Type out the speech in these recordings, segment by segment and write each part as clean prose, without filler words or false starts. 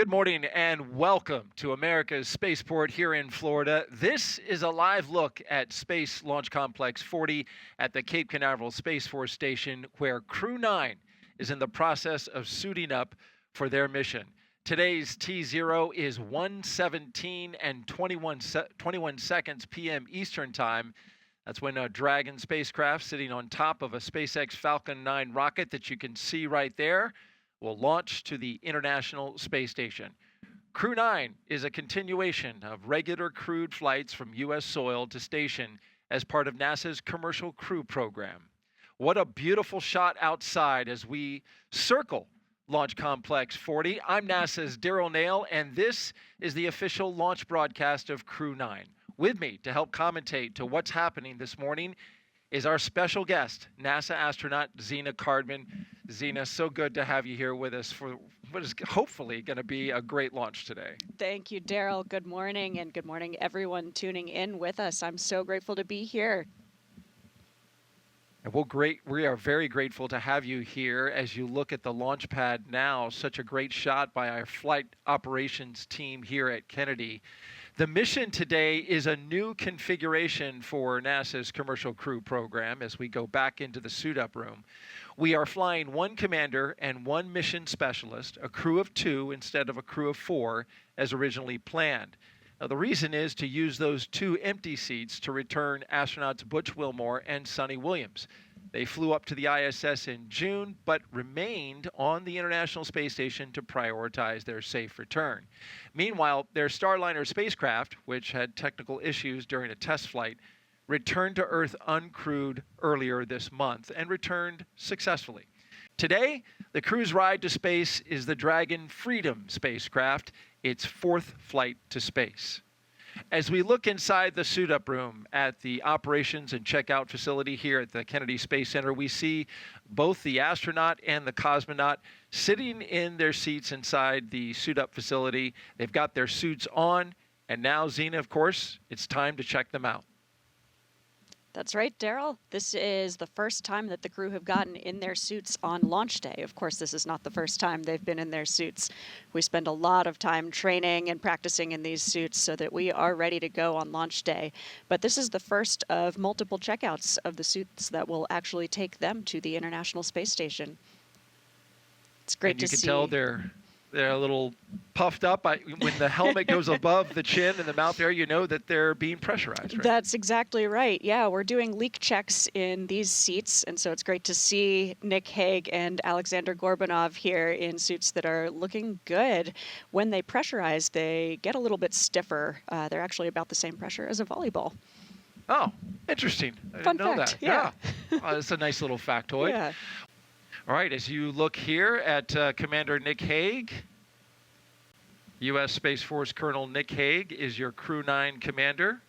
Good morning and welcome to America's spaceport here in Florida. This is a live look at Space Launch Complex 40 at the Cape Canaveral Space Force Station, where Crew-9 is in the process of suiting up for their mission. Today's T0 is 1:17 and 21 seconds p.m. Eastern Time. That's when a Dragon spacecraft sitting on top of a SpaceX Falcon 9 rocket that you can see right there will launch to the International Space Station. Crew-9 is a continuation of regular crewed flights from U.S. soil to station as part of NASA's Commercial Crew Program. What a beautiful shot outside as we circle Launch Complex 40. I'm NASA's Daryl Nail, and this is the official launch broadcast of Crew-9. With me to help commentate to what's happening this morning is our special guest, NASA astronaut Zena Cardman. Zena, so good to have you here with us for what is hopefully going to be a great launch today. Thank you, Daryl. Good morning, and good morning, everyone tuning in with us. I'm so grateful to be here. And we are very grateful to have you here as you look at the launch pad now. Such a great shot by our flight operations team here at Kennedy. The mission today is a new configuration for NASA's Commercial Crew Program as we go back into the suit-up room. We are flying one commander and one mission specialist, a crew of 2 instead of a crew of 4 as originally planned. Now, the reason is to use those 2 empty seats to return astronauts Butch Wilmore and Suni Williams. They flew up to the ISS in June, but remained on the International Space Station to prioritize their safe return. Meanwhile, their Starliner spacecraft, which had technical issues during a test flight, returned to Earth uncrewed earlier this month and returned successfully. Today, the crew's ride to space is the Dragon Freedom spacecraft, its 4th flight to space. As we look inside the suit-up room at the operations and checkout facility here at the Kennedy Space Center, we see both the astronaut and the cosmonaut sitting in their seats inside the suit-up facility. They've got their suits on, and now, Zena, of course, it's time to check them out. That's right, Daryl. This is the first time that the crew have gotten in their suits on launch day. Of course, this is not the first time they've been in their suits. We spend a lot of time training and practicing in these suits so that we are ready to go on launch day. But this is the first of multiple checkouts of the suits that will actually take them to the International Space Station. It's great to see. You can tell they're a little puffed up. When the helmet goes above the chin and the mouth area, you know that they're being pressurized, right? That's exactly right. Yeah, we're doing leak checks in these seats, and so it's great to see Nick Hague and Aleksandr Gorbunov here in suits that are looking good. When they pressurize, they get a little bit stiffer. They're actually about the same pressure as a volleyball. Oh, interesting. I Fun didn't know fact, that. yeah. That's a nice little factoid. Yeah. All right, as you look here at Commander Nick Hague, U.S. Space Force Colonel Nick Hague is your Crew-9 commander.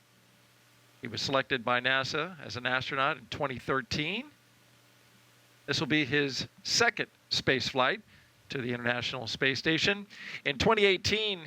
He was selected by NASA as an astronaut in 2013. This will be his 2nd space flight to the International Space Station. In 2018,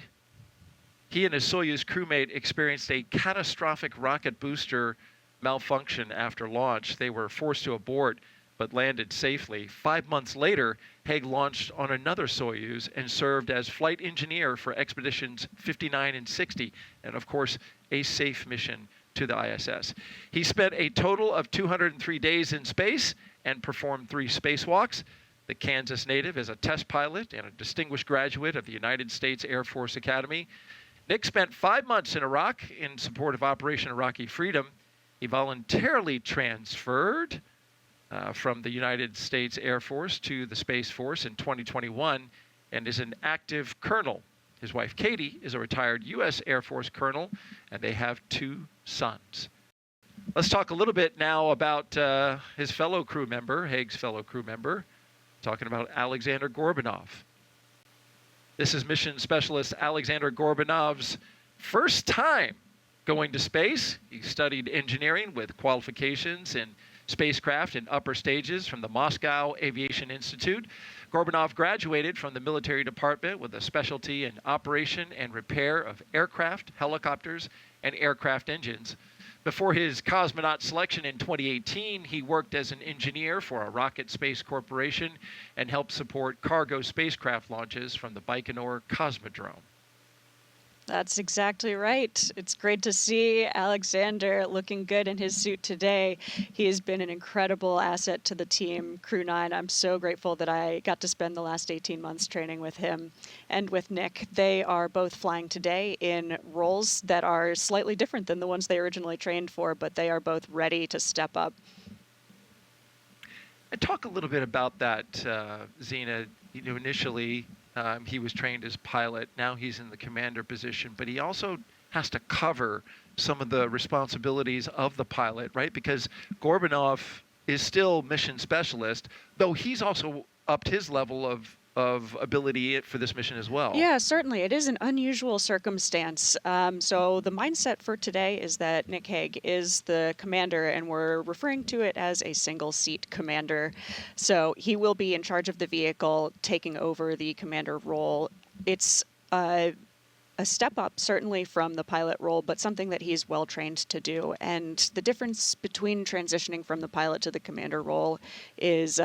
he and his Soyuz crewmate experienced a catastrophic rocket booster malfunction after launch. They were forced to abort, but landed safely. 5 months later, Hague launched on another Soyuz and served as flight engineer for expeditions 59 and 60, and of course, a safe mission to the ISS. He spent a total of 203 days in space and performed 3 spacewalks. The Kansas native is a test pilot and a distinguished graduate of the United States Air Force Academy. Nick spent 5 months in Iraq in support of Operation Iraqi Freedom. He voluntarily transferred from the United States Air Force to the Space Force in 2021 and is an active colonel. His wife, Katie, is a retired U.S. Air Force colonel, and they have 2 sons. Let's talk a little bit now about his fellow crew member, Hague's fellow crew member, talking about Aleksandr Gorbunov. This is mission specialist Aleksandr Gorbunov's first time going to space. He studied engineering with qualifications in spacecraft in upper stages from the Moscow Aviation Institute. Gorbunov graduated from the military department with a specialty in operation and repair of aircraft, helicopters, and aircraft engines. Before his cosmonaut selection in 2018, he worked as an engineer for a rocket space corporation and helped support cargo spacecraft launches from the Baikonur Cosmodrome. That's exactly right. It's great to see Aleksandr looking good in his suit today. He has been an incredible asset to the team, Crew-9. I'm so grateful that I got to spend the last 18 months training with him and with Nick. They are both flying today in roles that are slightly different than the ones they originally trained for, but they are both ready to step up. And talk a little bit about that, Zena. Initially, he was trained as pilot. Now he's in the commander position, but he also has to cover some of the responsibilities of the pilot, right? Because Gorbunov is still mission specialist, though he's also upped his level of ability for this mission as well. Yeah, certainly. It is an unusual circumstance. So the mindset for today is that Nick Hague is the commander, and we're referring to it as a single-seat commander. So he will be in charge of the vehicle, taking over the commander role. It's a step up, certainly, from the pilot role, but something that he's well trained to do. And the difference between transitioning from the pilot to the commander role is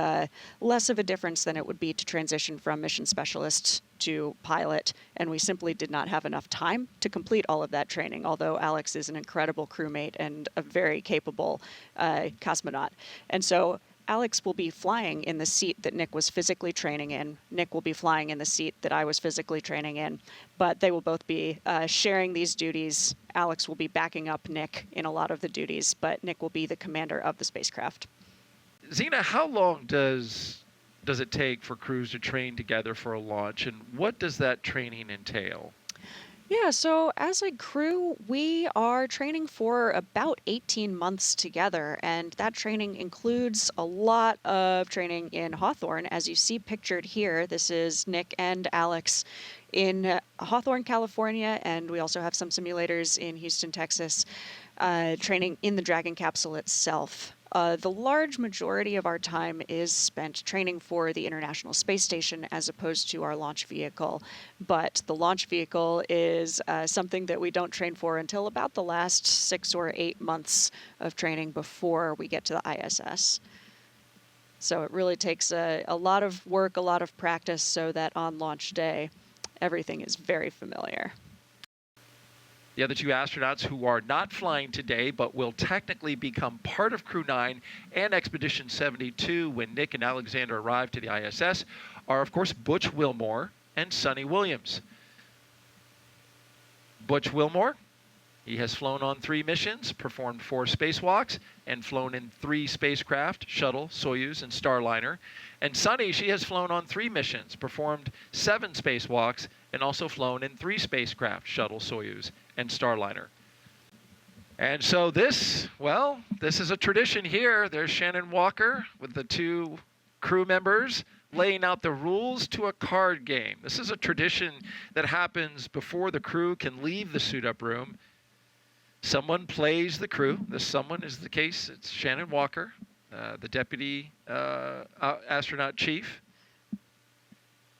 less of a difference than it would be to transition from mission specialist to pilot. And we simply did not have enough time to complete all of that training, although Alex is an incredible crewmate and a very capable cosmonaut. And so Alex will be flying in the seat that Nick was physically training in. Nick will be flying in the seat that I was physically training in, but they will both be sharing these duties. Alex will be backing up Nick in a lot of the duties, but Nick will be the commander of the spacecraft. Zena, how long does it take for crews to train together for a launch, and what does that training entail? Yeah, so as a crew, we are training for about 18 months together, and that training includes a lot of training in Hawthorne. As you see pictured here, this is Nick and Alex in Hawthorne, California, and we also have some simulators in Houston, Texas, training in the Dragon capsule itself. The large majority of our time is spent training for the International Space Station as opposed to our launch vehicle. But the launch vehicle is something that we don't train for until about the last 6 or 8 months of training before we get to the ISS. So it really takes a lot of work, a lot of practice, so that on launch day, everything is very familiar. The other two astronauts who are not flying today but will technically become part of Crew-9 and Expedition 72 when Nick and Aleksandr arrive to the ISS are, of course, Butch Wilmore and Suni Williams. Butch Wilmore, he has flown on 3 missions, performed 4 spacewalks, and flown in 3 spacecraft, Shuttle, Soyuz, and Starliner. And Suni, she has flown on 3 missions, performed 7 spacewalks, and also flown in 3 spacecraft, Shuttle, Soyuz, and Starliner. And so this is a tradition here. There's Shannon Walker with the 2 crew members laying out the rules to a card game. This is a tradition that happens before the crew can leave the suit-up room. Someone plays the crew. This someone is the case. It's Shannon Walker, the deputy astronaut chief.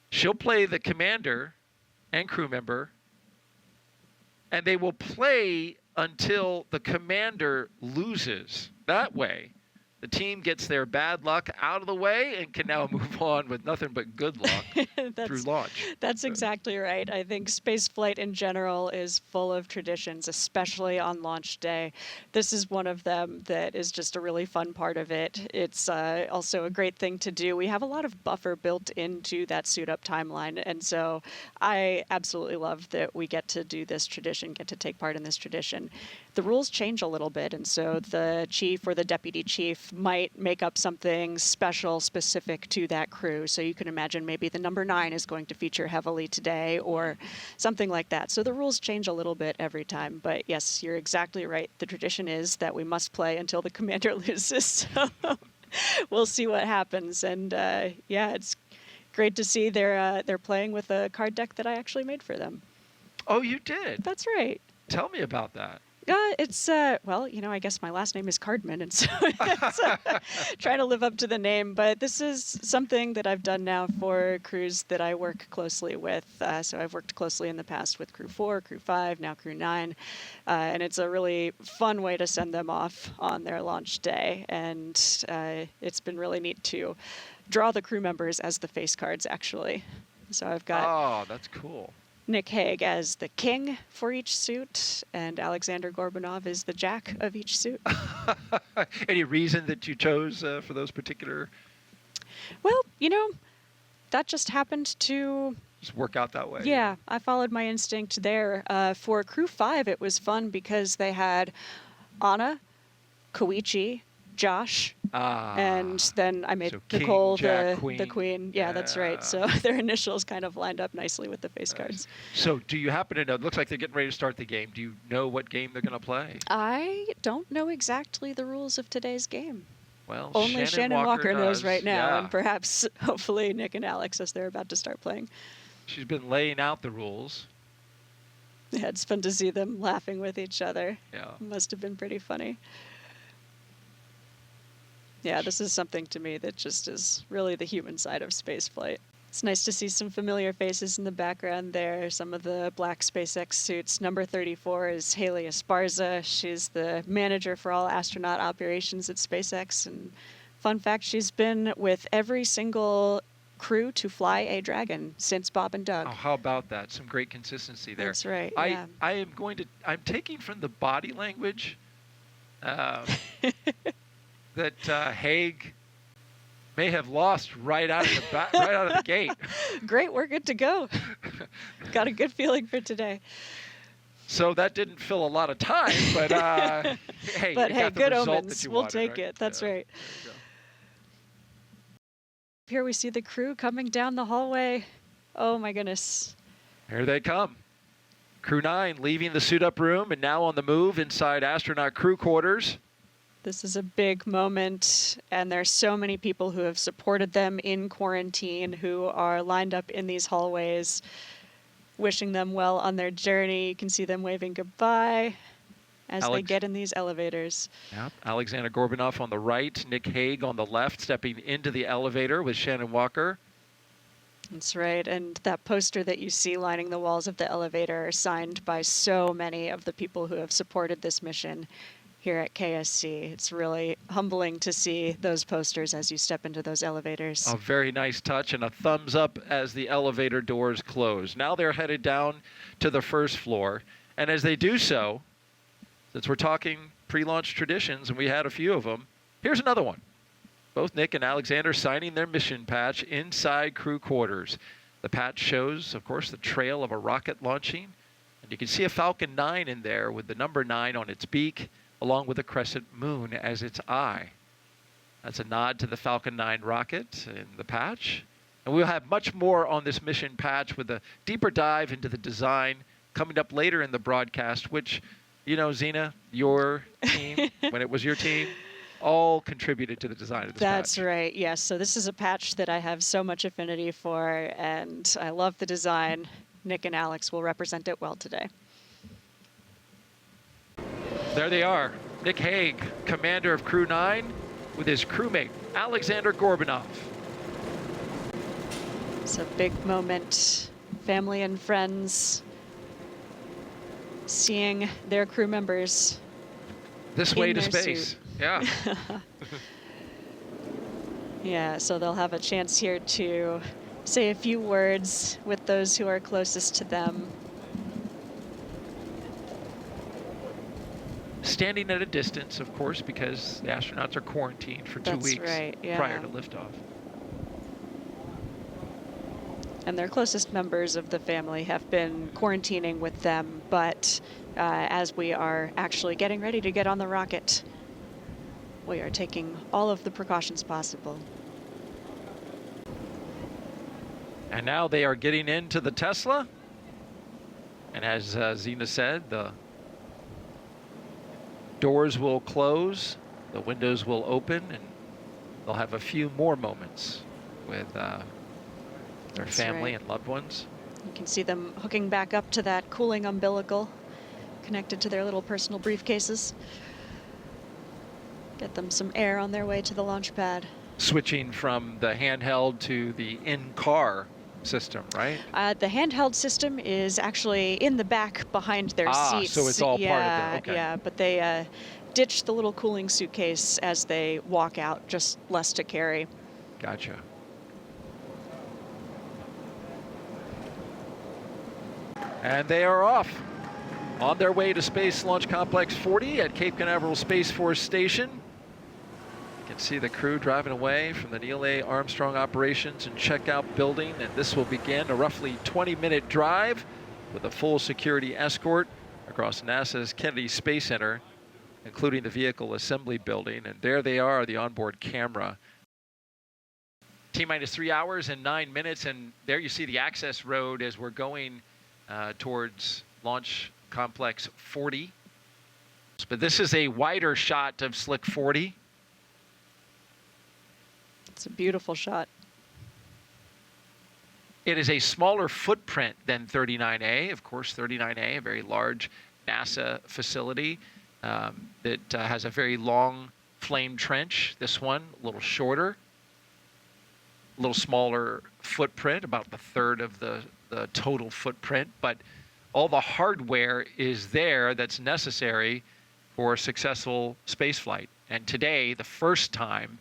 She'll play the commander and crew member, and they will play until the commander loses. That way, the team gets their bad luck out of the way and can now move on with nothing but good luck through launch. That's exactly right. I think spaceflight in general is full of traditions, especially on launch day. This is one of them that is just a really fun part of it. It's also a great thing to do. We have a lot of buffer built into that suit-up timeline, and so I absolutely love that we get to do this tradition, get to take part in this tradition. The rules change a little bit, and so the chief or the deputy chief might make up something special specific to that crew. So you can imagine maybe the number 9 is going to feature heavily today or something like that. So the rules change a little bit every time. But yes, you're exactly right. The tradition is that we must play until the commander loses. So we'll see what happens. And yeah, it's great to see they're playing with a card deck that I actually made for them. Oh, you did? That's right. Tell me about that. It's, well, you know, I guess my last name is Cardman, and so it's, trying to live up to the name. But this is something that I've done now for crews that I work closely with. So I've worked closely in the past with Crew 4, Crew 5, now Crew 9. And it's a really fun way to send them off on their launch day. And it's been really neat to draw the crew members as the face cards, actually. So I've got... Oh, that's cool. Nick Hague as the king for each suit, and Aleksandr Gorbunov is the jack of each suit. Any reason that you chose for those particular? Well, you know, that just happened to... Just work out that way. Yeah, I followed my instinct there. For Crew 5, it was fun because they had Anna, Koichi, Josh, and then I made so Nicole King, Jack, the queen. Yeah, that's right. So their initials kind of lined up nicely with the face cards. So do you happen to know, it looks like they're getting ready to start the game. Do you know what game they're going to play? I don't know exactly the rules of today's game. Well, Only Shannon Walker knows does. right now, Yeah. and perhaps, hopefully, Nick and Alex as they're about to start playing. She's been laying out the rules. Yeah, it's fun to see them laughing with each other. Yeah. Must have been pretty funny. Yeah, this is something to me that just is really the human side of spaceflight. It's nice to see some familiar faces in the background there, some of the black SpaceX suits. Number 34 is Haley Esparza. She's the manager for all astronaut operations at SpaceX. And fun fact, she's been with every single crew to fly a Dragon since Bob and Doug. Oh, how about that? Some great consistency there. That's right, I'm taking from the body language that Hague may have lost right out of the gate. Great, we're good to go. Got a good feeling for today. So that didn't fill a lot of time, but hey, But you hey, got the good result omens. that you We'll wanted, take right? it. That's Yeah, right. there you go. Here we see the crew coming down the hallway. Oh my goodness. Here they come. Crew 9 leaving the suit-up room and now on the move inside astronaut crew quarters. This is a big moment, and there's so many people who have supported them in quarantine who are lined up in these hallways, wishing them well on their journey. You can see them waving goodbye as they get in these elevators. Yep. Aleksandr Gorbunov on the right, Nick Hague on the left, stepping into the elevator with Shannon Walker. That's right, and that poster that you see lining the walls of the elevator are signed by so many of the people who have supported this mission here at KSC. It's really humbling to see those posters as you step into those elevators. A very nice touch and a thumbs up as the elevator doors close. Now they're headed down to the first floor, and as they do so, since we're talking pre-launch traditions, and we had a few of them, here's another one. Both Nick and Aleksandr signing their mission patch inside crew quarters. The patch shows, of course, the trail of a rocket launching, and you can see a Falcon 9 in there with the number 9 on its beak, along with a crescent moon as its eye. That's a nod to the Falcon 9 rocket in the patch. And we'll have much more on this mission patch with a deeper dive into the design coming up later in the broadcast, which, you know, Zena, your team, when it was your team, all contributed to the design of this patch. That's right, yes. So this is a patch that I have so much affinity for, and I love the design. Nick and Alex will represent it well today. There they are. Nick Hague, commander of Crew 9, with his crewmate, Aleksandr Gorbunov. It's a big moment. Family and friends seeing their crew members This way in to their space. suit. Yeah. Yeah, so they'll have a chance here to say a few words with those who are closest to them. Standing at a distance, of course, because the astronauts are quarantined for 2 That's weeks right, yeah. prior to liftoff. And their closest members of the family have been quarantining with them, but as we are actually getting ready to get on the rocket, we are taking all of the precautions possible. And now they are getting into the Tesla. And as Zena said, the doors will close, the windows will open, and they'll have a few more moments with their That's family right. and loved ones. You can see them hooking back up to that cooling umbilical, connected to their little personal briefcases. Get them some air on their way to the launch pad. Switching from the handheld to the in-car system, right? The handheld system is actually in the back behind their seats. So it's all part of it. Okay. Yeah, but they ditch the little cooling suitcase as they walk out, just less to carry. Gotcha. And they are off on their way to Space Launch Complex 40 at Cape Canaveral Space Force Station. You can see the crew driving away from the Neil A. Armstrong Operations and Checkout Building, and this will begin a roughly 20-minute drive with a full security escort across NASA's Kennedy Space Center, including the Vehicle Assembly Building. And there they are, the onboard camera. T-minus 3 hours and 9 minutes, and there you see the access road as we're going towards Launch Complex 40. But this is a wider shot of Slick 40. It's a beautiful shot. It is a smaller footprint than 39A. Of course, 39A, a very large NASA facility that has a very long flame trench. This one, a little shorter, a little smaller footprint, about the third of the total footprint. But all the hardware is there that's necessary for a successful spaceflight. And today, the first time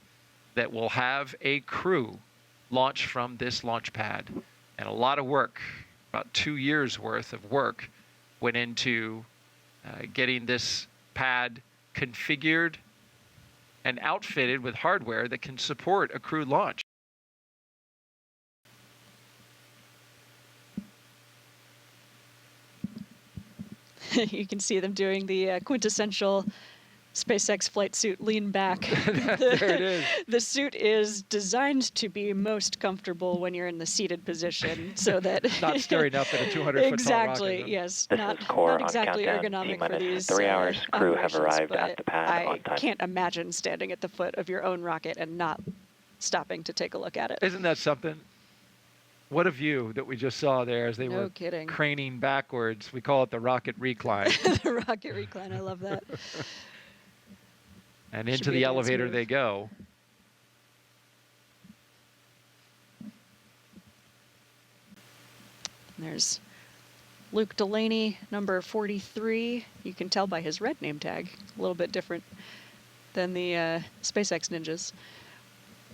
that we'll have a crew launch from this launch pad. And a lot of work, about 2 years worth of work, went into getting this pad configured and outfitted with hardware that can support a crewed launch. You can see them doing the quintessential SpaceX flight suit lean back. There it is. The suit is designed to be most comfortable when you're in the seated position, so that Not staring up at a 200-foot tall rocket. exactly. Yes, This not is core not exactly on countdown. ergonomic for T-minus these 3 hours. Crew have operations, arrived but at the pad on I time. can't imagine standing at the foot of your own rocket and not stopping to take a look at it. Isn't that something? What a view that we just saw there as they No were kidding. craning backwards. We call it the rocket recline. The rocket recline. I love that. And Should into be the a dance elevator move. they go. There's Luke Delaney, number 43. You can tell by his red name tag. A little bit different than the SpaceX ninjas.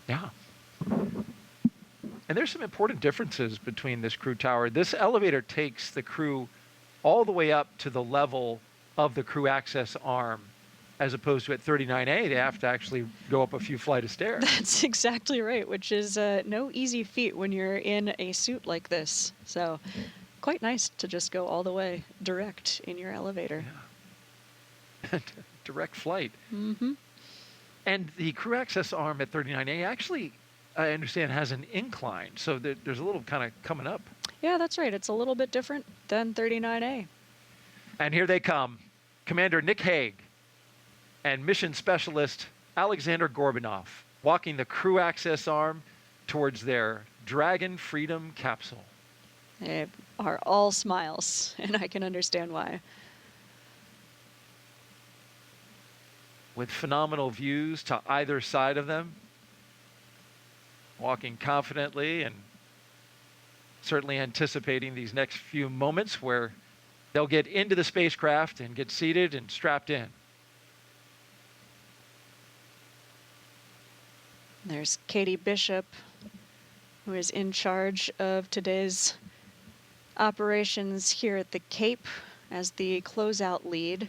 Yeah. And there's some important differences between this crew tower. This elevator takes the crew all the way up to the level of the crew access arm, as opposed to at 39A, they have to actually go up a few flight of stairs. That's exactly right, which is no easy feat when you're in a suit like this. So quite nice to just go all the way direct in your elevator. Yeah. Direct flight. Mm-hmm. And the crew access arm at 39A actually, I understand, has an incline. So there's a little kind of coming up. Yeah, that's right. It's a little bit different than 39A. And here they come. Commander Nick Hague and mission specialist Aleksandr Gorbunov walking the crew access arm towards their Dragon Freedom capsule. They are all smiles, and I can understand why. With phenomenal views to either side of them, walking confidently and certainly anticipating these next few moments where they'll get into the spacecraft and get seated and strapped in. There's Katie Bishop, who is in charge of today's operations here at the Cape as the closeout lead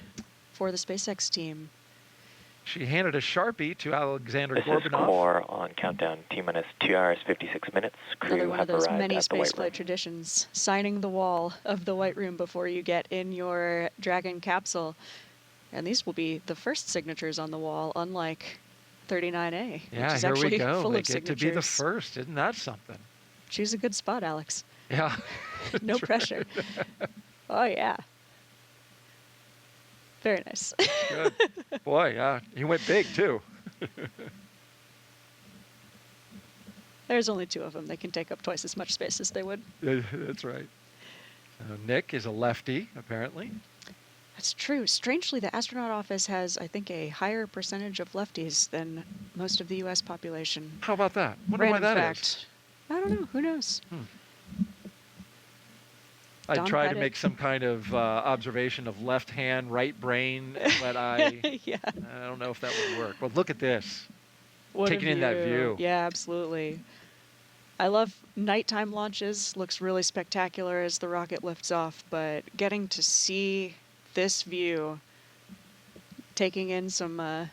for the SpaceX team. She handed a Sharpie to Aleksandr This is Gorbunov. core on countdown. T-minus 2 hours, 56 minutes. Crew Another one have of those arrived many at the White spaceflight Room. traditions, signing the wall of the White Room before you get in your Dragon capsule. And these will be the first signatures on the wall, unlike 39A, which Yeah, is here actually we go. full They of get signatures. to be the first. Isn't that something? Choose a good spot, Alex. Yeah. No That's pressure. right. Oh, yeah. Very nice. Good. Boy, yeah. He went big, too. There's only two of them. They can take up twice as much space as they would. That's right. Nick is a lefty, apparently. That's true. Strangely, the astronaut office has, I think, a higher percentage of lefties than most of the U.S. population. How about that? Wonder why Random that is. fact. I don't know. Who knows? I Don try to Pettit. make some kind of observation of left hand, right brain, but I Yeah. don't know if that would work. But look at this. What a Taking in that view. Yeah, absolutely. I love nighttime launches. Looks really spectacular as the rocket lifts off, but getting to see this view, taking in some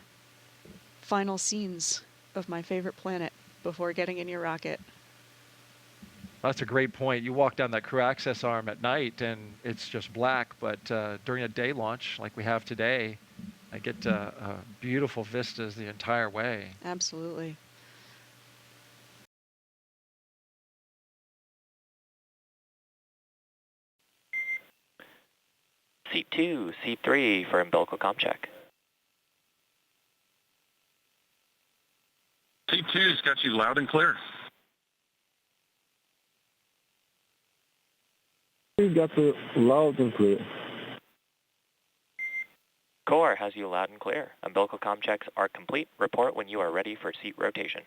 final scenes of my favorite planet before getting in your rocket. That's a great point. You walk down that crew access arm at night and it's just black, but during a day launch like we have today, I get beautiful vistas the entire way. Absolutely. Seat 2, Seat 3 for umbilical comm check. Seat 2's got you loud and clear. We got the loud and clear. Core has you loud and clear. Umbilical comm checks are complete. Report when you are ready for seat rotation.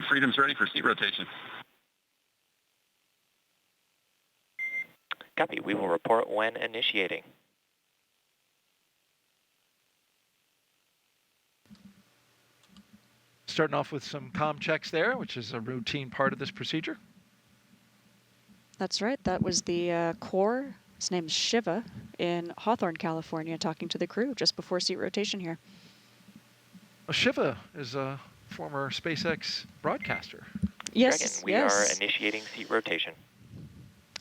Freedom's ready for seat rotation. Copy. We will report when initiating. Starting off with some comm checks there, which is a routine part of this procedure. That's right. That was the core. His name's Shiva in Hawthorne, California, talking to the crew just before seat rotation here. Well, Shiva is a former SpaceX broadcaster. Yes, Dragon, we yes. are initiating seat rotation.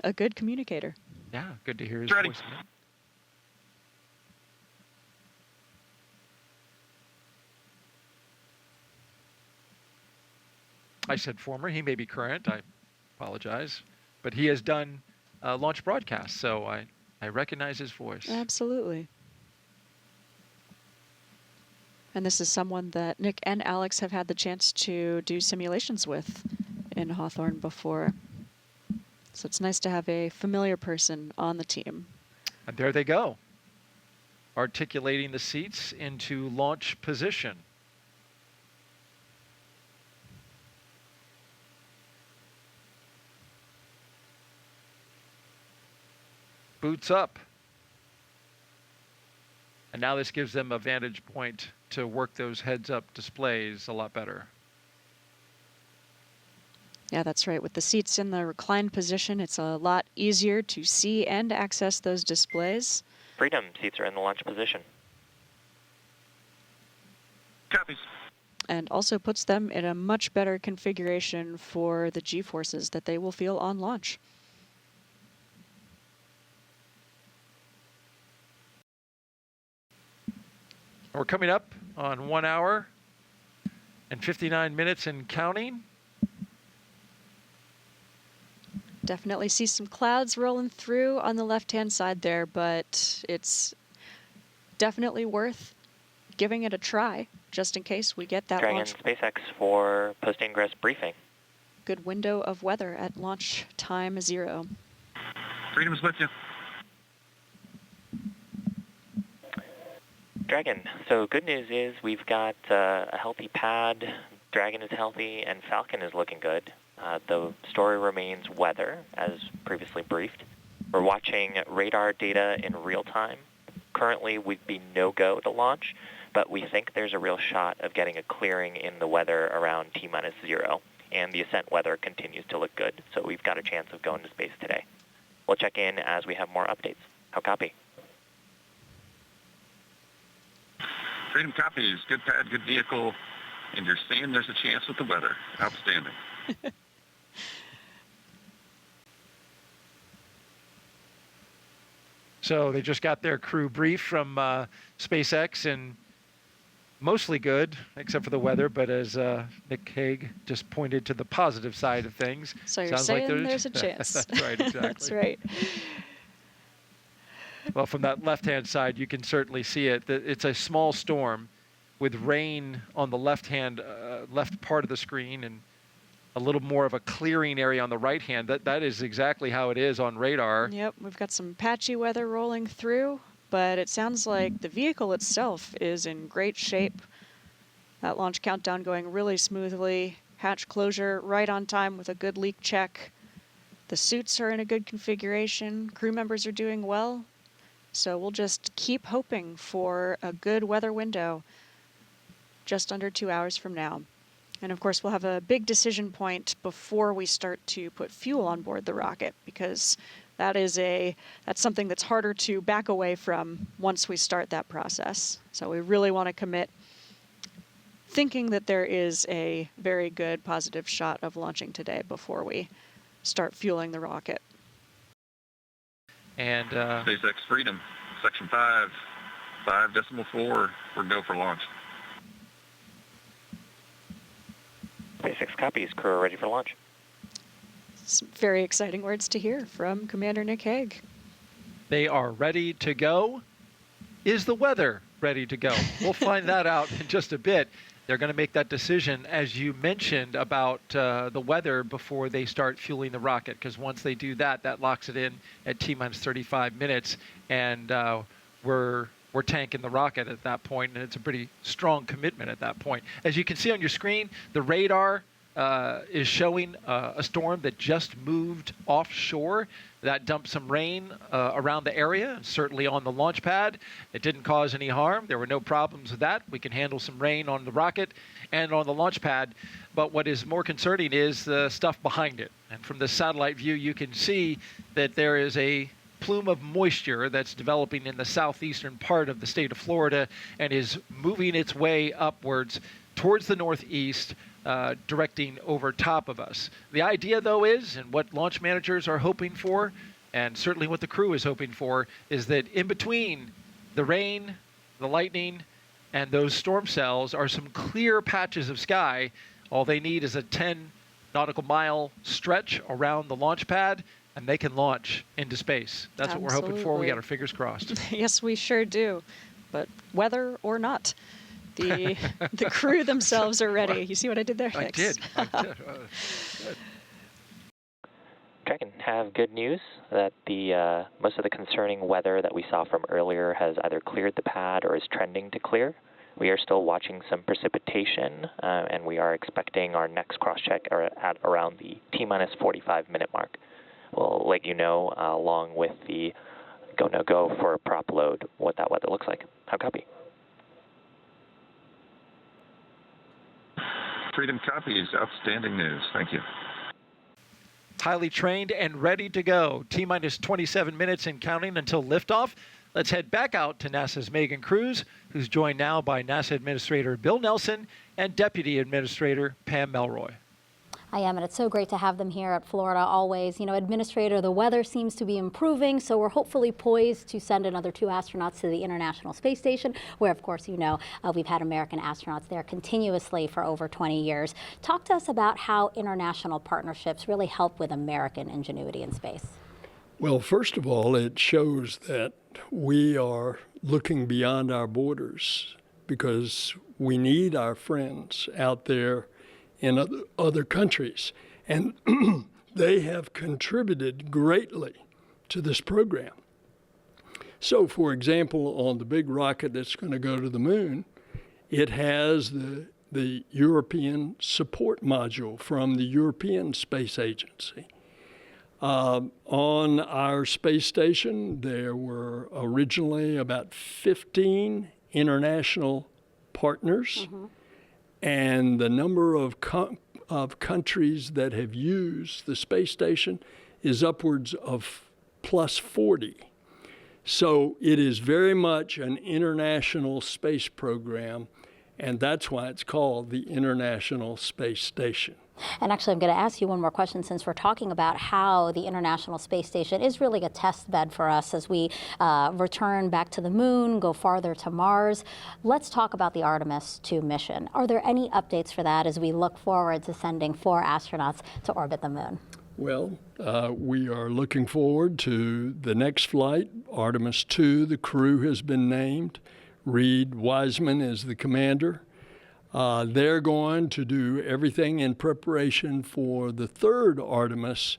A good communicator. Yeah, good to hear his Ready. voice again. I said former. He may be current. I apologize. But he has done launch broadcasts, so I recognize his voice. Absolutely. And this is someone that Nick and Alex have had the chance to do simulations with in Hawthorne before. So it's nice to have a familiar person on the team. And there they go, articulating the seats into launch position. Boots up. And now this gives them a vantage point to work those heads-up displays a lot better. Yeah, that's right. With the seats in the reclined position, it's a lot easier to see and access those displays. Freedom, seats are in the launch position. Copies. And also puts them in a much better configuration for the G-forces that they will feel on launch. We're coming up on 1 hour and 59 minutes and counting. Definitely see some clouds rolling through on the left-hand side there, but it's definitely worth giving it a try, just in case we get that Dragon launch. SpaceX for post-ingress briefing. Good window of weather at launch time 0. Freedom's with you. Dragon, so good news is we've got a healthy pad, Dragon is healthy, and Falcon is looking good. The story remains weather, as previously briefed. We're watching radar data in real time. Currently, we'd be no-go to launch, but we think there's a real shot of getting a clearing in the weather around T-minus 0, and the ascent weather continues to look good, so we've got a chance of going to space today. We'll check in as we have more updates. How copy? Freedom copies. Good pad, good vehicle, and you're saying there's a chance with the weather. Outstanding. So they just got their crew brief from SpaceX, and mostly good, except for the weather. But as Nick Hague just pointed to the positive side of things, So you're sounds saying like there's a chance. That's right, exactly. That's right. Well, from that left-hand side, you can certainly see it. It's a small storm with rain on the left part of the screen, and a little more of a clearing area on the right hand. That is exactly how it is on radar. Yep, we've got some patchy weather rolling through, but it sounds like the vehicle itself is in great shape. That launch countdown going really smoothly. Hatch closure right on time with a good leak check. The suits are in a good configuration. Crew members are doing well. So we'll just keep hoping for a good weather window just under 2 hours from now. And of course, we'll have a big decision point before we start to put fuel on board the rocket, because that's something that's harder to back away from once we start that process. So we really want to commit thinking that there is a very good positive shot of launching today before we start fueling the rocket. And SpaceX Freedom, Section 5, 5.4, we're go for launch. SpaceX copies. Crew are ready for launch. Some very exciting words to hear from Commander Nick Hague. they are ready to go. Is the weather ready to go? We'll find that out in just a bit. They're going to make that decision, as you mentioned, about the weather before they start fueling the rocket, because once they do that, that locks it in at T-minus 35 minutes, and we're tanking the rocket at that point, and it's a pretty strong commitment at that point. As you can see on your screen, the radar is showing a storm that just moved offshore. That dumped some rain around the area, certainly on the launch pad. It didn't cause any harm. There were no problems with that. We can handle some rain on the rocket and on the launch pad. But what is more concerning is the stuff behind it. And from the satellite view, you can see that there is a plume of moisture that's developing in the southeastern part of the state of Florida and is moving its way upwards towards the northeast, directing over top of us. The idea, though, is, and what launch managers are hoping for, and certainly what the crew is hoping for, is that in between the rain, the lightning, and those storm cells are some clear patches of sky. All they need is a 10 nautical mile stretch around the launch pad, and they can launch into space. That's what we're hoping for. We got our fingers crossed. Yes, we sure do. But weather or not, the crew themselves are ready. You see what I did there? I did. Good. Dragon, have good news that the most of the concerning weather that we saw from earlier has either cleared the pad or is trending to clear. We are still watching some precipitation, and we are expecting our next cross-check at around the T-minus 45-minute mark. We'll let you know, along with the go-no-go for a prop load, what that weather looks like. How copy? Freedom copies. Outstanding news. Thank you. Highly trained and ready to go. T-minus 27 minutes and counting until liftoff. Let's head back out to NASA's Megan Cruz, who's joined now by NASA Administrator Bill Nelson and Deputy Administrator Pam Melroy. I am, and it's so great to have them here at Florida always. You know, Administrator, the weather seems to be improving, so we're hopefully poised to send another 2 astronauts to the International Space Station, where, of course, you know, we've had American astronauts there continuously for over 20 years. Talk to us about how international partnerships really help with American ingenuity in space. Well, first of all, it shows that we are looking beyond our borders, because we need our friends out there in other countries, and they have contributed greatly to this program. So, for example, on the big rocket that's going to go to the moon, it has the European support module from the European Space Agency. On our space station, there were originally about 15 international partners. Mm-hmm. And the number of countries that have used the space station is upwards of plus 40. So it is very much an international space program, and that's why it's called the International Space Station. And actually, I'm going to ask you one more question, since we're talking about how the International Space Station is really a test bed for us as we return back to the moon, go farther to Mars. Let's talk about the Artemis 2 mission. Are there any updates for that as we look forward to sending 4 astronauts to orbit the moon? Well, we are looking forward to the next flight, Artemis 2. The crew has been named. Reed Wiseman is the commander. They're going to do everything in preparation for the third Artemis,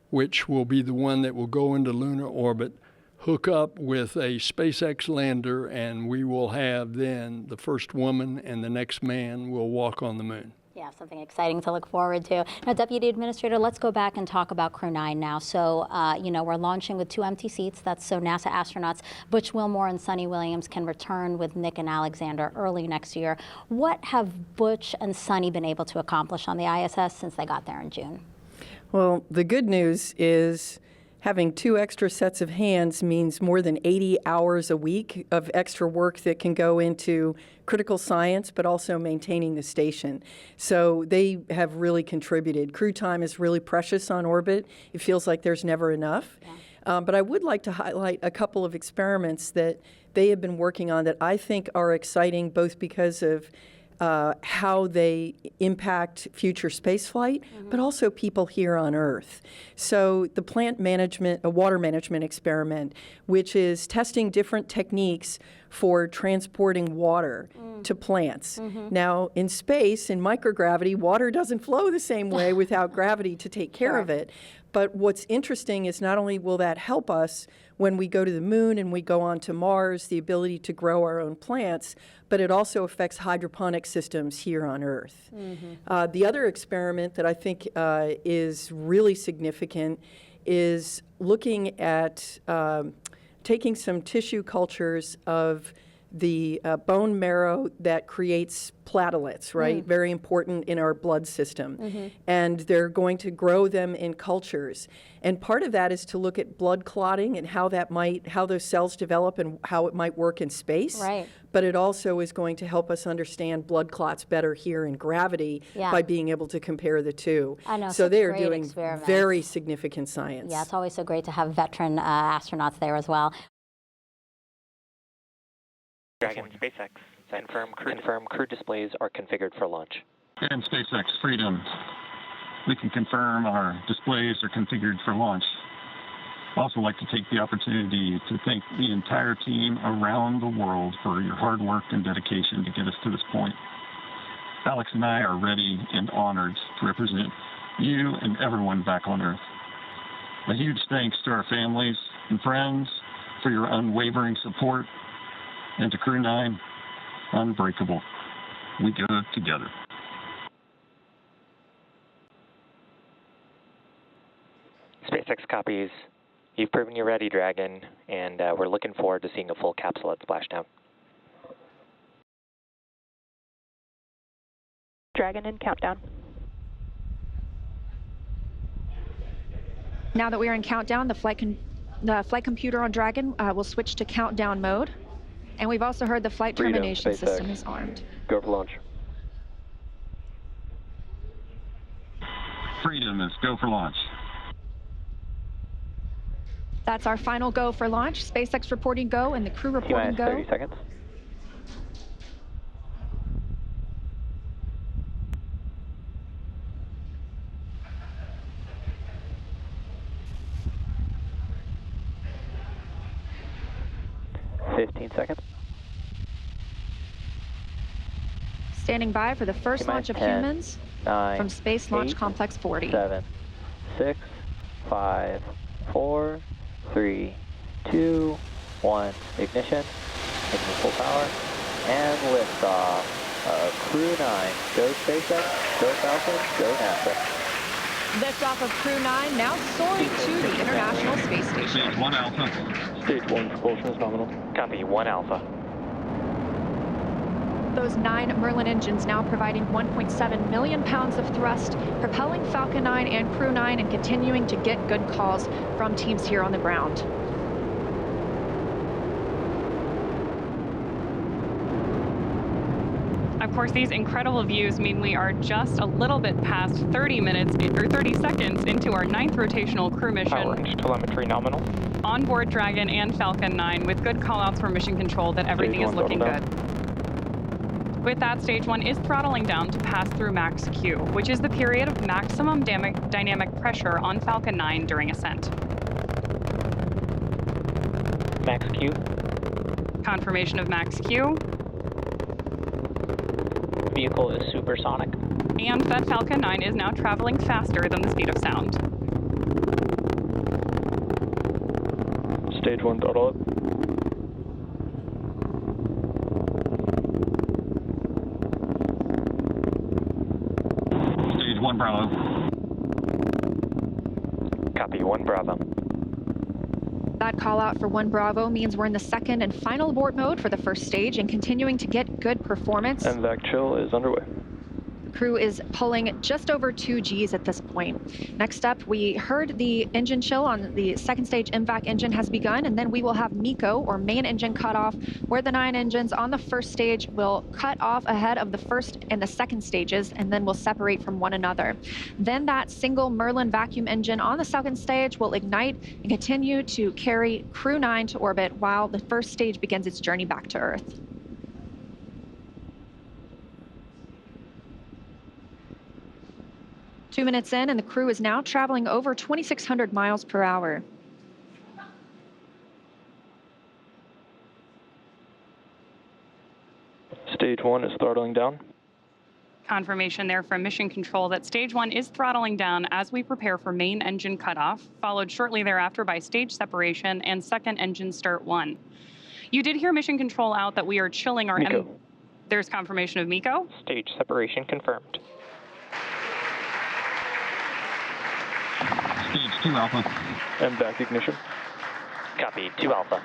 which will be the one that will go into lunar orbit, hook up with a SpaceX lander, and we will have then the first woman and the next man will walk on the moon. Yeah, something exciting to look forward to. Now, Deputy Administrator, let's go back and talk about Crew-9 now. So, we're launching with 2 empty seats. That's so NASA astronauts Butch, Wilmore, and Suni Williams can return with Nick and Aleksandr early next year. What have Butch and Suni been able to accomplish on the ISS since they got there in June? Well, the good news is having 2 extra sets of hands means more than 80 hours a week of extra work that can go into critical science, but also maintaining the station. So they have really contributed. Crew time is really precious on orbit. It feels like there's never enough. Yeah. But I would like to highlight a couple of experiments that they have been working on that I think are exciting, both because of how they impact future spaceflight, but also people here on Earth. So the plant management, a water management experiment, which is testing different techniques for transporting water to plants. Now, in space, in microgravity, water doesn't flow the same way without gravity to take care of it. But what's interesting is not only will that help us when we go to the moon and we go on to Mars, the ability to grow our own plants, but it also affects hydroponic systems here on Earth. The other experiment that I think is really significant is looking at taking some tissue cultures of the bone marrow that creates platelets, right? Very important in our blood system. And they're going to grow them in cultures. And part of that is to look at blood clotting and how those cells develop and how it might work in space. Right. But it also is going to help us understand blood clots better here in gravity by being able to compare the two. I know, so they are great doing experiments. very significant science. Yeah, it's always so great to have veteran astronauts there as well. Dragon SpaceX. Confirm crew displays are configured for launch. And SpaceX Freedom, we can confirm our displays are configured for launch. I'd also like to take the opportunity to thank the entire team around the world for your hard work and dedication to get us to this point. Alex and I are ready and honored to represent you and everyone back on Earth. A huge thanks to our families and friends for your unwavering support, and to Crew-9, unbreakable. We go together. SpaceX copies. You've proven you're ready, Dragon, and we're looking forward to seeing a full capsule at splashdown. Dragon in countdown. Now that we are in countdown, the flight computer on Dragon will switch to countdown mode. And we've also heard the flight termination system is armed. Go for launch. Freedom is go for launch. That's our final go for launch. SpaceX reporting go and the crew reporting go. 30 seconds. Standing by for the first launch of humans 9, from Space Launch 8, Complex 40. 7, 6, 5, 4, 3, 2, 1. Ignition. Engine full power. And liftoff of Crew-9. Go SpaceX, go Falcon, go NASA. Liftoff of Crew-9 now soaring to the International Space Station. Stage 1 Alpha. Stage 1 propulsion is nominal. Copy, 1 Alpha. Those 9 Merlin engines now providing 1.7 million pounds of thrust, propelling Falcon 9 and Crew 9 and continuing to get good calls from teams here on the ground. Of course, these incredible views mean we are just a little bit past 30 minutes or 30 seconds into our 9th rotational crew mission. Power range telemetry nominal. On board Dragon and Falcon 9 with good callouts for mission control that everything is looking good. With that, stage 1 is throttling down to pass through max Q, which is the period of maximum dynamic pressure on Falcon 9 during ascent. Max Q. Confirmation of max Q. vehicle is supersonic. And that Falcon 9 is now traveling faster than the speed of sound. Stage 1 throttle up. Stage 1 Bravo. Copy, 1 Bravo. That call out for 1 Bravo means we're in the second and final abort mode for the first stage and continuing to get good performance. MVAC chill is underway. The crew is pulling just over 2 Gs at this point. Next up, we heard the engine chill on the second stage MVAC engine has begun, and then we will have MECO, or main engine cutoff, where the 9 engines on the first stage will cut off ahead of the first and the second stages, and then will separate from one another. Then that single Merlin vacuum engine on the second stage will ignite and continue to carry Crew-9 to orbit while the first stage begins its journey back to Earth. Two minutes in, and the crew is now traveling over 2,600 miles per hour. Stage 1 is throttling down. Confirmation there from Mission Control that Stage 1 is throttling down as we prepare for main engine cutoff, followed shortly thereafter by stage separation and second engine start 1. You did hear Mission Control out that we are chilling our... MECO. There's confirmation of MECO. Stage separation confirmed. Stage 2 Alpha. MVAC ignition. Copy, 2 Alpha.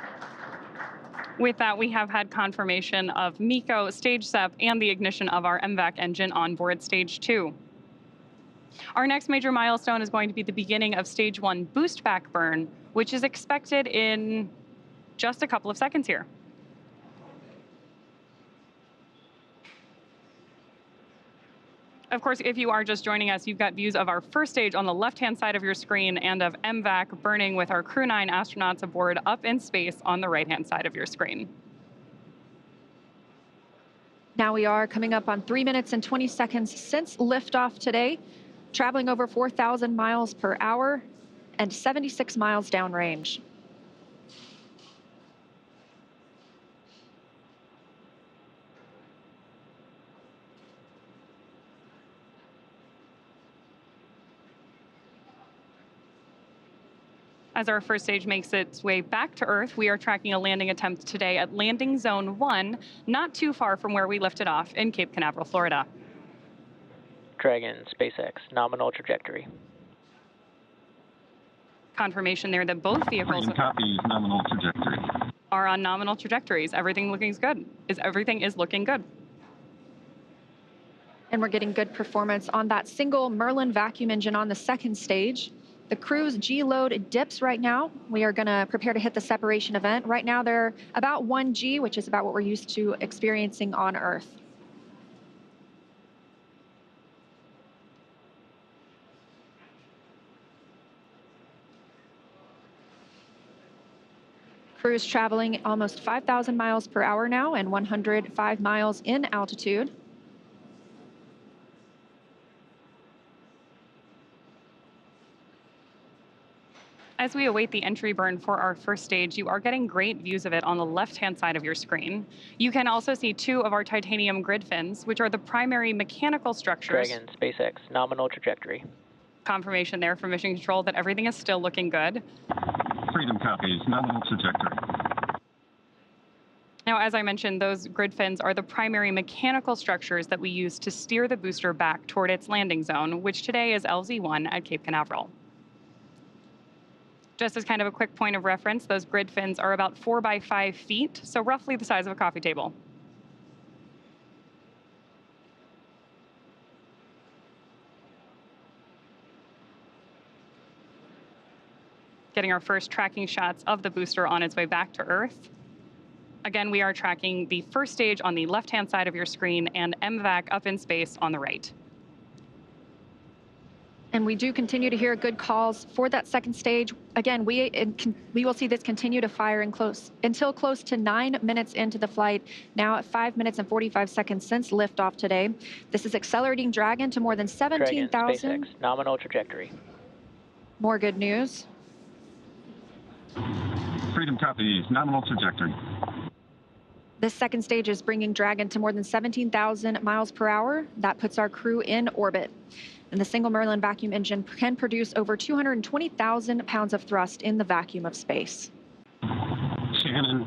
With that, we have had confirmation of MECO, stage Sept, and the ignition of our MVAC engine on board stage 2. Our next major milestone is going to be the beginning of stage 1 boost back burn, which is expected in just a couple of seconds here. Of course, if you are just joining us, you've got views of our first stage on the left-hand side of your screen and of MVAC burning with our Crew-9 astronauts aboard up in space on the right-hand side of your screen. Now we are coming up on 3 minutes and 20 seconds since liftoff today, traveling over 4,000 miles per hour and 76 miles downrange. As our first stage makes its way back to Earth, we are tracking a landing attempt today at landing zone 1, not too far from where we lifted off in Cape Canaveral, Florida. Dragon, SpaceX, nominal trajectory. Confirmation there that both vehicles Copy, nominal trajectory. are on nominal trajectories. Everything is looking good. And we're getting good performance on that single Merlin vacuum engine on the second stage. The crew's G-load dips right now. We are going to prepare to hit the separation event. Right now, they're about 1 G, which is about what we're used to experiencing on Earth. Crew is traveling almost 5,000 miles per hour now and 105 miles in altitude. As we await the entry burn for our first stage, you are getting great views of it on the left-hand side of your screen. You can also see 2 of our titanium grid fins, which are the primary mechanical structures. Dragon, SpaceX, nominal trajectory. Confirmation there from Mission Control that everything is still looking good. Freedom copies, nominal trajectory. Now, as I mentioned, those grid fins are the primary mechanical structures that we use to steer the booster back toward its landing zone, which today is LZ1 at Cape Canaveral. Just as kind of a quick point of reference, those grid fins are about 4 by 5 feet, so roughly the size of a coffee table. Getting our first tracking shots of the booster on its way back to Earth. Again, we are tracking the first stage on the left-hand side of your screen and MVAC up in space on the right. And we do continue to hear good calls for that second stage. Again, we will see this continue to fire until close to 9 minutes into the flight, now at 5 minutes and 45 seconds since liftoff today. This is accelerating Dragon to more than 17,000. Dragon, SpaceX, nominal trajectory. More good news. Freedom copies, nominal trajectory. This second stage is bringing Dragon to more than 17,000 miles per hour. That puts our crew in orbit. And the single Merlin vacuum engine can produce over 220,000 pounds of thrust in the vacuum of space. Shannon.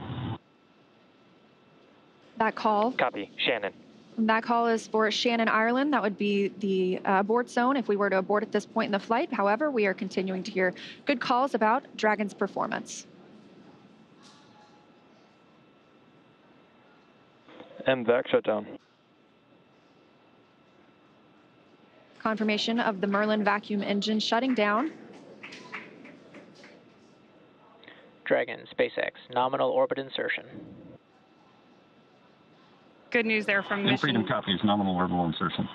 That call. Copy. Shannon. That call is for Shannon, Ireland. That would be the abort zone if we were to abort at this point in the flight. However, we are continuing to hear good calls about Dragon's performance. MVAC shutdown. Confirmation of the Merlin vacuum engine shutting down. Dragon, SpaceX, nominal orbit insertion. Good news there from And Freedom mission, copies nominal orbital insertion.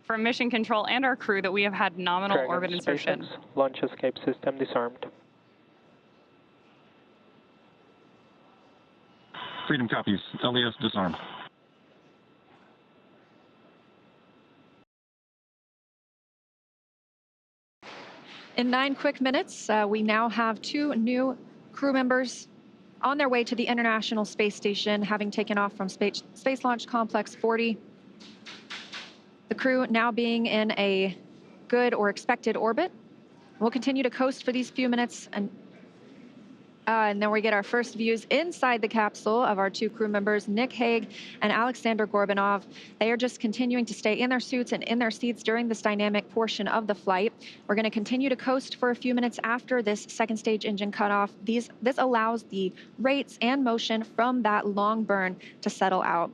from mission control and our crew that we have had nominal Dragon, orbit insertion. SpaceX, launch escape system disarmed. Freedom copies LES disarmed. In 9 quick minutes, we now have 2 new crew members on their way to the International Space Station, having taken off from Space Launch Complex 40. The crew now being in a good or expected orbit. We'll continue to coast for these few minutes, and then we get our first views inside the capsule of our 2 crew members, Nick Hague and Aleksandr Gorbunov. They are just continuing to stay in their suits and in their seats during this dynamic portion of the flight. We're going to continue to coast for a few minutes after this second stage engine cutoff. This allows the rates and motion from that long burn to settle out.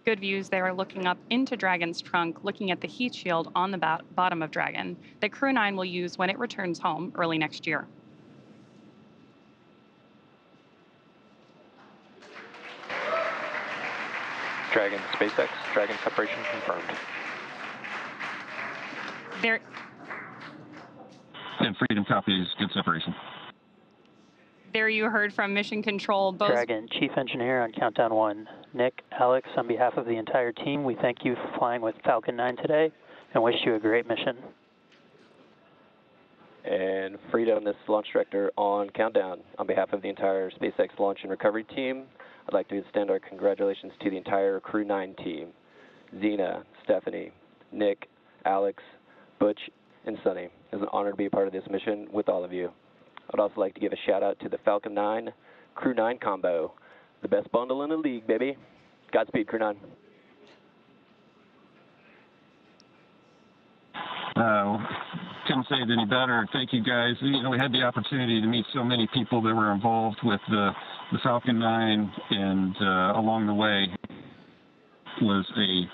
Good views there looking up into Dragon's trunk, looking at the heat shield on the bottom of Dragon that Crew-9 will use when it returns home early next year. Dragon, SpaceX, Dragon separation confirmed. There, And Freedom copies good separation. there you heard from mission control both. Dragon, Chief Engineer on countdown 1. Nick, Alex, on behalf of the entire team, we thank you for flying with Falcon 9 today and wish you a great mission. And Freedom, this is Launch Director on countdown. On behalf of the entire SpaceX Launch and Recovery team, I'd like to extend our congratulations to the entire Crew-9 team. Zena, Stephanie, Nick, Alex, Butch, and Suni. It's an honor to be a part of this mission with all of you. I'd also like to give a shout out to the Falcon 9 Crew-9 combo. The best bundle in the league, baby. Godspeed, Crew-9. Couldn't say it any better. Thank you guys. You know, we had the opportunity to meet so many people that were involved with the Falcon 9, and along the way was a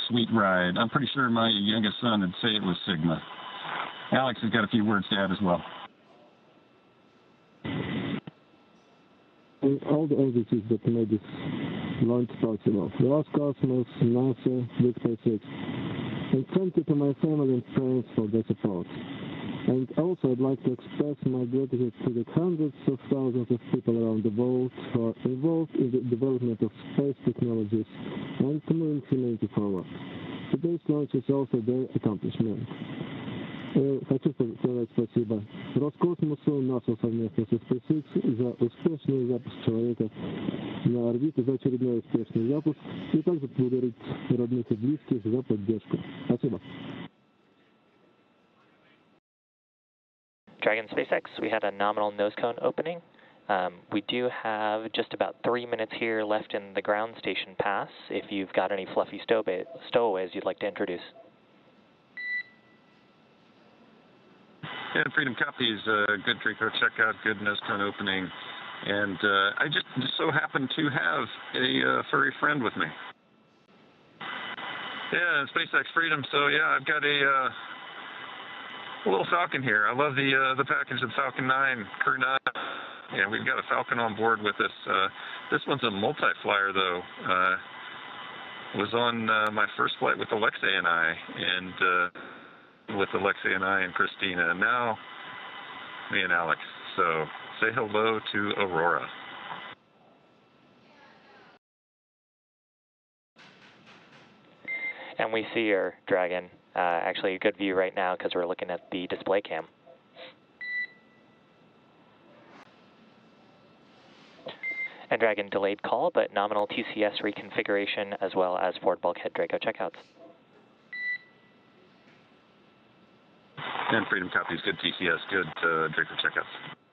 sweet ride. I'm pretty sure my youngest son would say it was Sigma. Alex has got a few words to add as well. All the entities that made this launch possible. Roscosmos, NASA, Big SpaceX. And thank you to my family and friends for their support. And also I'd like to express my gratitude to the hundreds of thousands of people around the world who are involved in the development of space technologies and to move humanity forward. Today's launch is also their accomplishment. Хочу сказать спасибо Роскосмосу, НАСА совместно со SpaceX за успешный запуск человека на орбиту, за очередной успешный запуск, и также поблагодарить родных и близких за поддержку. Спасибо. Dragon SpaceX, we had a nominal nose cone opening. We do have just about 3 minutes here left in the ground station pass if you've got any fluffy stowaways you'd like to introduce. And Freedom copies, good Draco checkout, good nose cone opening. And I just so happen to have a furry friend with me. Yeah, SpaceX Freedom. So yeah, I've got a little Falcon here. I love the package of Falcon 9, Crew-9. Yeah, we've got a Falcon on board with us. This one's a multi-flyer though. Was on my first flight with Alexei and I, and with Alexei and I and Christina, and now me and Alex. So say hello to Aurora. And we see your Dragon. Actually, a good view right now because we're looking at the display cam. And Dragon delayed call, but nominal TCS reconfiguration as well as forward bulkhead Draco checkouts. And Freedom copies, good TCS, good Draco checkouts.